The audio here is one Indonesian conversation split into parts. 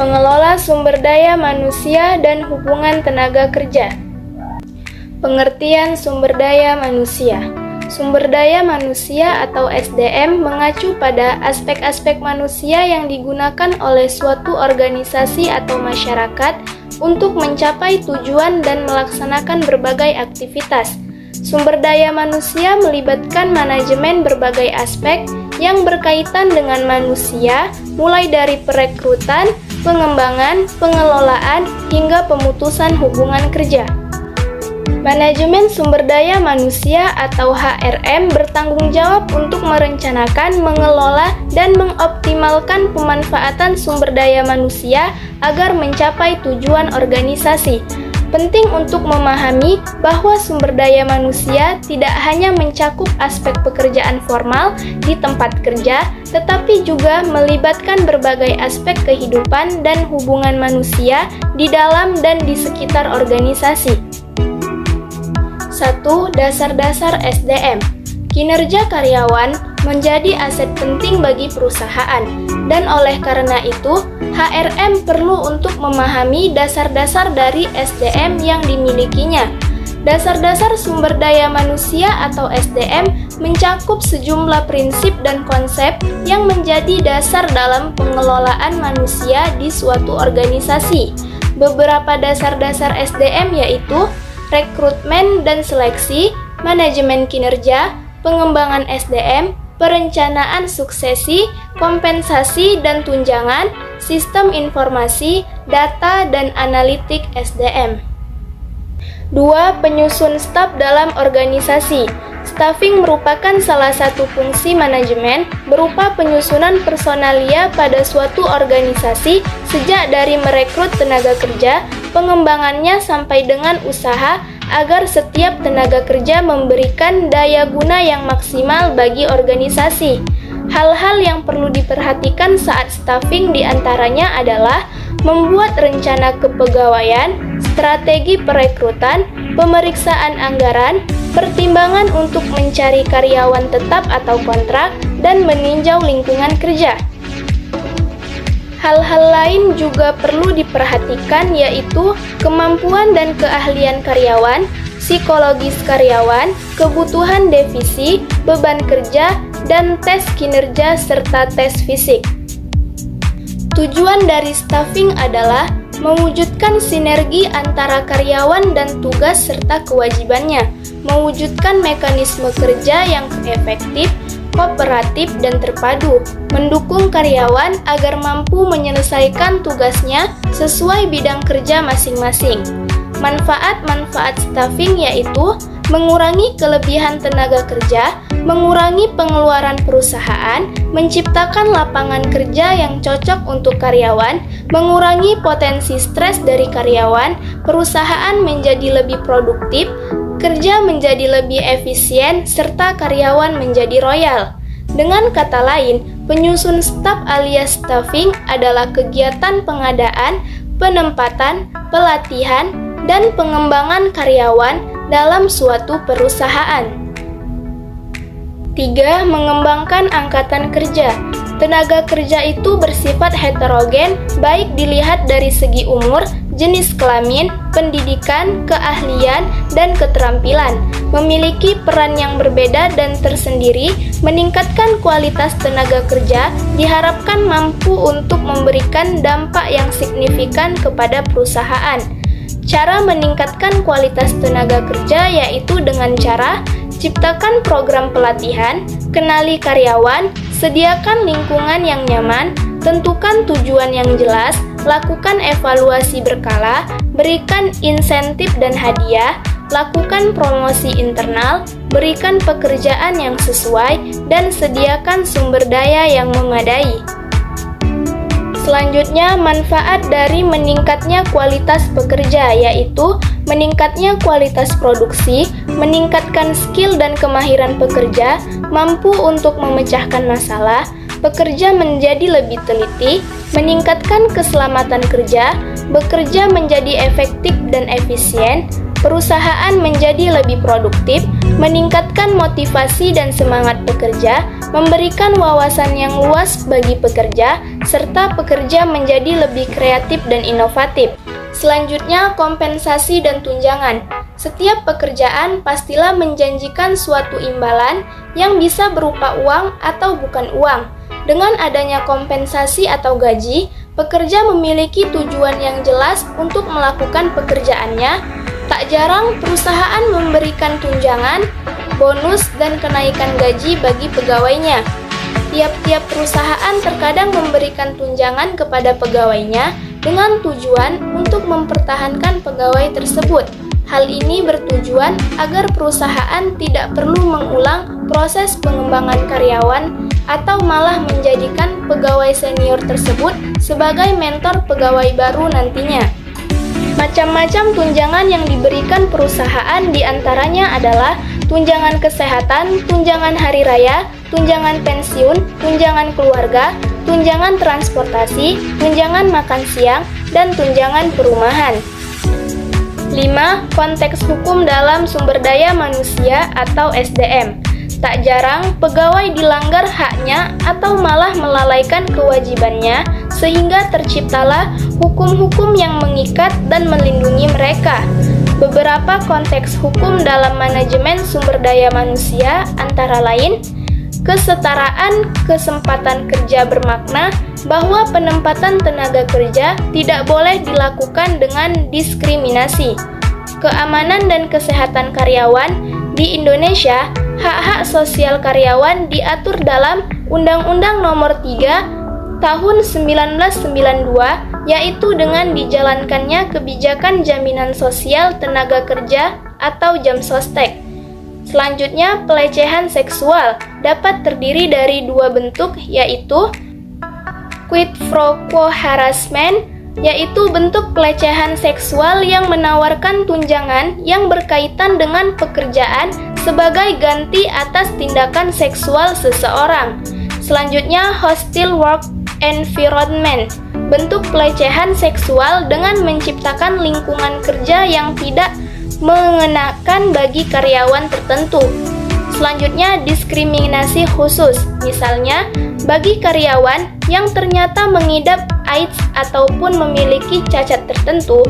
Mengelola sumber daya manusia dan hubungan tenaga kerja. Pengertian sumber daya manusia. Sumber daya manusia atau SDM mengacu pada aspek-aspek manusia yang digunakan oleh suatu organisasi atau masyarakat untuk mencapai tujuan dan melaksanakan berbagai aktivitas. Sumber daya manusia melibatkan manajemen berbagai aspek yang berkaitan dengan manusia, mulai dari perekrutan, pengembangan, pengelolaan, hingga pemutusan hubungan kerja. Manajemen sumber daya manusia atau HRM bertanggung jawab untuk merencanakan, mengelola, dan mengoptimalkan pemanfaatan sumber daya manusia agar mencapai tujuan organisasi. Penting untuk memahami bahwa sumber daya manusia tidak hanya mencakup aspek pekerjaan formal di tempat kerja, tetapi juga melibatkan berbagai aspek kehidupan dan hubungan manusia di dalam dan di sekitar organisasi. 1. Dasar-dasar SDM. Kinerja karyawan menjadi aset penting bagi perusahaan, dan oleh karena itu, HRM perlu untuk memahami dasar-dasar dari SDM yang dimilikinya. Dasar-dasar sumber daya manusia atau SDM mencakup sejumlah prinsip dan konsep yang menjadi dasar dalam pengelolaan manusia di suatu organisasi. Beberapa dasar-dasar SDM yaitu rekrutmen dan seleksi, manajemen kinerja, pengembangan SDM, perencanaan suksesi, kompensasi dan tunjangan, sistem informasi, data dan analitik SDM. 2. Penyusun staf dalam organisasi. Staffing merupakan salah satu fungsi manajemen berupa penyusunan personalia pada suatu organisasi sejak dari merekrut tenaga kerja, pengembangannya sampai dengan usaha agar setiap tenaga kerja memberikan daya guna yang maksimal bagi organisasi. Hal-hal yang perlu diperhatikan saat staffing diantaranya adalah membuat rencana kepegawaian, strategi perekrutan, pemeriksaan anggaran, pertimbangan untuk mencari karyawan tetap atau kontrak, dan meninjau lingkungan kerja. Hal-hal lain juga perlu diperhatikan yaitu kemampuan dan keahlian karyawan, psikologis karyawan, kebutuhan divisi, beban kerja, dan tes kinerja serta tes fisik. Tujuan dari staffing adalah mewujudkan sinergi antara karyawan dan tugas serta kewajibannya, mewujudkan mekanisme kerja yang efektif, kooperatif, dan terpadu, mendukung karyawan agar mampu menyelesaikan tugasnya sesuai bidang kerja masing-masing. Manfaat-manfaat staffing yaitu mengurangi kelebihan tenaga kerja, mengurangi pengeluaran perusahaan, menciptakan lapangan kerja yang cocok untuk karyawan, mengurangi potensi stres dari karyawan, perusahaan menjadi lebih produktif, kerja menjadi lebih efisien, serta karyawan menjadi royal. Dengan kata lain, penyusun staf alias staffing adalah kegiatan pengadaan, penempatan, pelatihan, dan pengembangan karyawan dalam suatu perusahaan. 3. Mengembangkan angkatan kerja. Tenaga kerja itu bersifat heterogen, baik dilihat dari segi umur, jenis kelamin, pendidikan, keahlian, dan keterampilan. Memiliki peran yang berbeda dan tersendiri, meningkatkan kualitas tenaga kerja diharapkan mampu untuk memberikan dampak yang signifikan kepada perusahaan. Cara meningkatkan kualitas tenaga kerja yaitu dengan cara ciptakan program pelatihan, kenali karyawan, sediakan lingkungan yang nyaman, tentukan tujuan yang jelas, lakukan evaluasi berkala, berikan insentif dan hadiah, lakukan promosi internal, berikan pekerjaan yang sesuai, dan sediakan sumber daya yang memadai. Selanjutnya, manfaat dari meningkatnya kualitas pekerja yaitu meningkatnya kualitas produksi, meningkatkan skill dan kemahiran pekerja, mampu untuk memecahkan masalah, pekerja menjadi lebih teliti, meningkatkan keselamatan kerja, bekerja menjadi efektif dan efisien, perusahaan menjadi lebih produktif, meningkatkan motivasi dan semangat pekerja, memberikan wawasan yang luas bagi pekerja, serta pekerja menjadi lebih kreatif dan inovatif. Selanjutnya, kompensasi dan tunjangan. Setiap pekerjaan pastilah menjanjikan suatu imbalan yang bisa berupa uang atau bukan uang. Dengan adanya kompensasi atau gaji, pekerja memiliki tujuan yang jelas untuk melakukan pekerjaannya. Tak jarang perusahaan memberikan tunjangan, bonus, dan kenaikan gaji bagi pegawainya. Tiap-tiap perusahaan terkadang memberikan tunjangan kepada pegawainya dengan tujuan untuk mempertahankan pegawai tersebut. Hal ini bertujuan agar perusahaan tidak perlu mengulang proses pengembangan karyawan atau malah menjadikan pegawai senior tersebut sebagai mentor pegawai baru nantinya. Macam-macam tunjangan yang diberikan perusahaan diantaranya adalah tunjangan kesehatan, tunjangan hari raya, tunjangan pensiun, tunjangan keluarga, tunjangan transportasi, tunjangan makan siang, dan tunjangan perumahan. 5. Konteks hukum dalam sumber daya manusia atau SDM. Tak jarang pegawai dilanggar haknya atau malah melalaikan kewajibannya sehingga terciptalah hukum-hukum yang mengikat dan melindungi mereka. Beberapa konteks hukum dalam manajemen sumber daya manusia antara lain kesetaraan kesempatan kerja bermakna bahwa penempatan tenaga kerja tidak boleh dilakukan dengan diskriminasi. Keamanan dan kesehatan karyawan di Indonesia, hak-hak sosial karyawan diatur dalam Undang-Undang Nomor 3 Tahun 1992, yaitu dengan dijalankannya kebijakan jaminan sosial tenaga kerja atau Jamsostek. Selanjutnya, pelecehan seksual dapat terdiri dari dua bentuk, yaitu quid pro quo harassment, yaitu bentuk pelecehan seksual yang menawarkan tunjangan yang berkaitan dengan pekerjaan sebagai ganti atas tindakan seksual seseorang. Selanjutnya, hostile work environment, bentuk pelecehan seksual dengan menciptakan lingkungan kerja yang tidak mengenakan bagi karyawan tertentu. Selanjutnya, diskriminasi khusus, misalnya bagi karyawan yang ternyata mengidap AIDS ataupun memiliki cacat tertentu.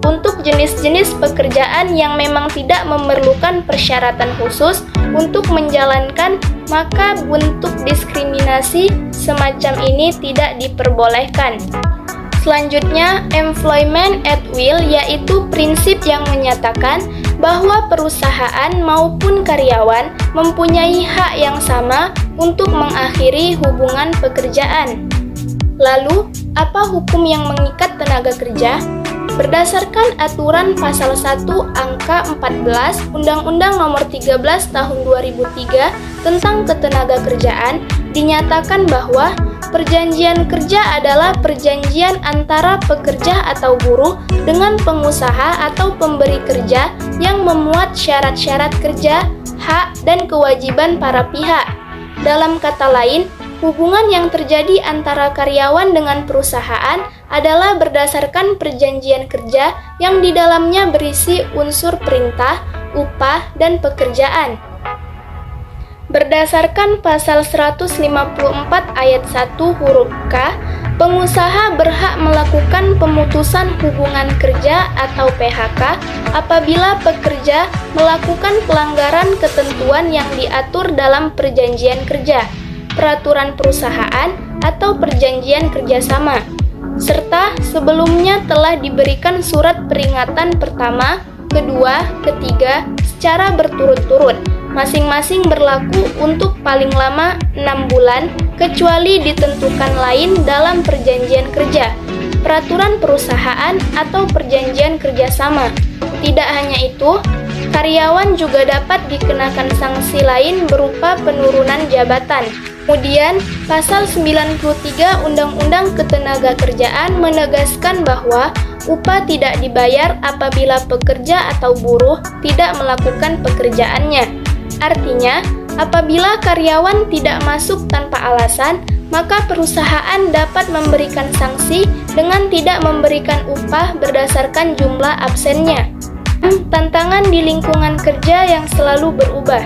Untuk jenis-jenis pekerjaan yang memang tidak memerlukan persyaratan khusus untuk menjalankan, maka bentuk diskriminasi semacam ini tidak diperbolehkan. Selanjutnya, employment at will, yaitu prinsip yang menyatakan bahwa perusahaan maupun karyawan mempunyai hak yang sama untuk mengakhiri hubungan pekerjaan. Lalu, apa hukum yang mengikat tenaga kerja? Berdasarkan aturan pasal 1 angka 14 Undang-Undang Nomor 13 Tahun 2003 tentang Ketenagakerjaan, dinyatakan bahwa perjanjian kerja adalah perjanjian antara pekerja atau buruh dengan pengusaha atau pemberi kerja yang memuat syarat-syarat kerja, hak, dan kewajiban para pihak. Dalam kata lain, hubungan yang terjadi antara karyawan dengan perusahaan adalah berdasarkan perjanjian kerja yang di dalamnya berisi unsur perintah, upah, dan pekerjaan. Berdasarkan pasal 154 ayat 1 huruf K, pengusaha berhak melakukan pemutusan hubungan kerja atau PHK apabila pekerja melakukan pelanggaran ketentuan yang diatur dalam perjanjian kerja, peraturan perusahaan, atau perjanjian kerjasama, serta sebelumnya telah diberikan surat peringatan pertama, kedua, ketiga secara berturut-turut, masing-masing berlaku untuk paling lama 6 bulan, kecuali ditentukan lain dalam perjanjian kerja, peraturan perusahaan, atau perjanjian kerjasama. Tidak hanya itu, karyawan juga dapat dikenakan sanksi lain berupa penurunan jabatan. Kemudian, pasal 93 Undang-Undang Ketenagakerjaan menegaskan bahwa upah tidak dibayar apabila pekerja atau buruh tidak melakukan pekerjaannya. Artinya, apabila karyawan tidak masuk tanpa alasan, maka perusahaan dapat memberikan sanksi dengan tidak memberikan upah berdasarkan jumlah absennya. Tantangan di lingkungan kerja yang selalu berubah.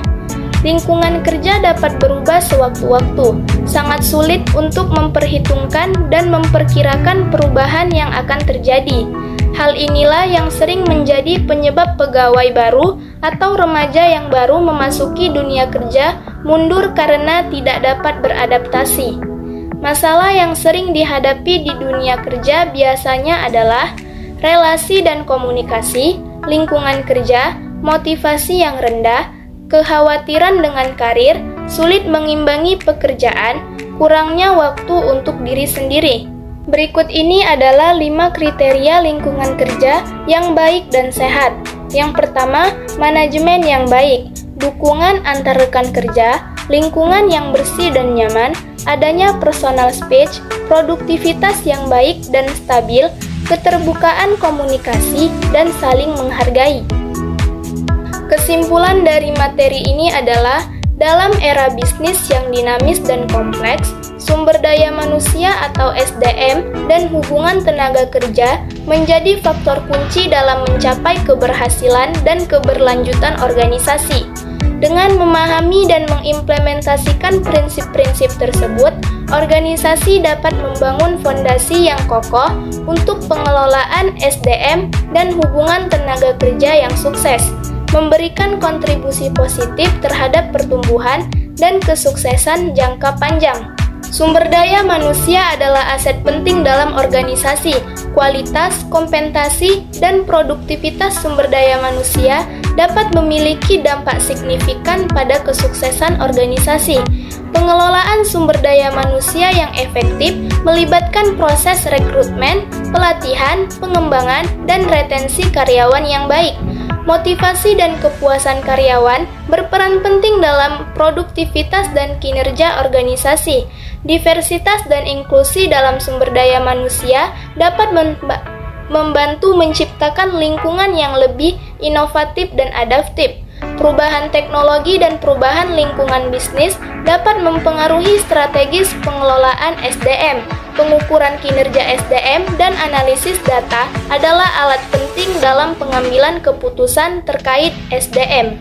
Lingkungan kerja dapat berubah sewaktu-waktu. Sangat sulit untuk memperhitungkan dan memperkirakan perubahan yang akan terjadi. Hal inilah yang sering menjadi penyebab pegawai baru atau remaja yang baru memasuki dunia kerja mundur karena tidak dapat beradaptasi. Masalah yang sering dihadapi di dunia kerja biasanya adalah relasi dan komunikasi, lingkungan kerja, motivasi yang rendah, kekhawatiran dengan karir, sulit mengimbangi pekerjaan, kurangnya waktu untuk diri sendiri. Berikut ini adalah 5 kriteria lingkungan kerja yang baik dan sehat. Yang pertama, manajemen yang baik, dukungan antar rekan kerja, lingkungan yang bersih dan nyaman, adanya personal space, produktivitas yang baik dan stabil, keterbukaan komunikasi, dan saling menghargai. Kesimpulan dari materi ini adalah, dalam era bisnis yang dinamis dan kompleks, sumber daya manusia atau SDM dan hubungan tenaga kerja menjadi faktor kunci dalam mencapai keberhasilan dan keberlanjutan organisasi. Dengan memahami dan mengimplementasikan prinsip-prinsip tersebut, organisasi dapat membangun fondasi yang kokoh untuk pengelolaan SDM dan hubungan tenaga kerja yang sukses, memberikan kontribusi positif terhadap pertumbuhan dan kesuksesan jangka panjang. Sumber daya manusia adalah aset penting dalam organisasi. Kualitas, kompensasi, dan produktivitas sumber daya manusia dapat memiliki dampak signifikan pada kesuksesan organisasi. Pengelolaan sumber daya manusia yang efektif melibatkan proses rekrutmen, pelatihan, pengembangan, dan retensi karyawan yang baik. Motivasi dan kepuasan karyawan berperan penting dalam produktivitas dan kinerja organisasi. Diversitas dan inklusi dalam sumber daya manusia dapat membantu menciptakan lingkungan yang lebih inovatif dan adaptif. Perubahan teknologi dan perubahan lingkungan bisnis dapat mempengaruhi strategis pengelolaan SDM. Pengukuran kinerja SDM dan analisis data adalah alat penting dalam pengambilan keputusan terkait SDM.